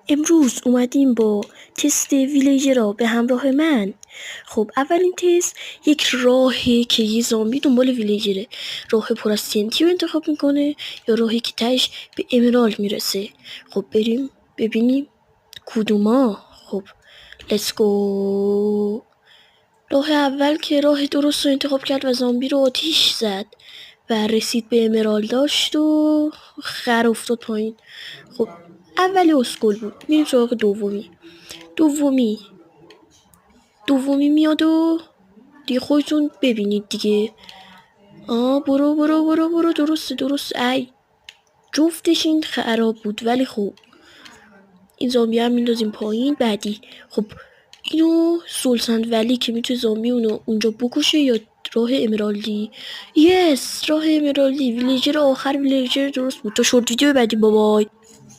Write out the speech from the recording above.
امروز اومدیم با تست ویلیجر به همراه من. خب اولین تست یک راهی که یه زامبی دنبال ویلیجره، راه پر از TNT رو انتخاب میکنه یا راهی که تهش به امرالد میرسه. خب بریم ببینیم کدوما. خب لیتس گو. راه اول که راه درست رو انتخاب کرد و زامبی رو آتیش زد و رسید به امرالد داشت و خر افتاد پایین. خب اولی اسکول بود. میریم سراغ دومی میاد و دیگه خودتون ببینید دیگه. برو درسته. ای جفتش این خراب بود، ولی خب این زامبی هم میندازیم پایین. بعدی خب اینو سولسند ولی که میتونه زامبی اونو اونجا بکشه یا راه امرالدی. راه امرالدی ویلیجر آخر، ویلیجر درست بود. تا شورت ویدیو بعدی، بابای.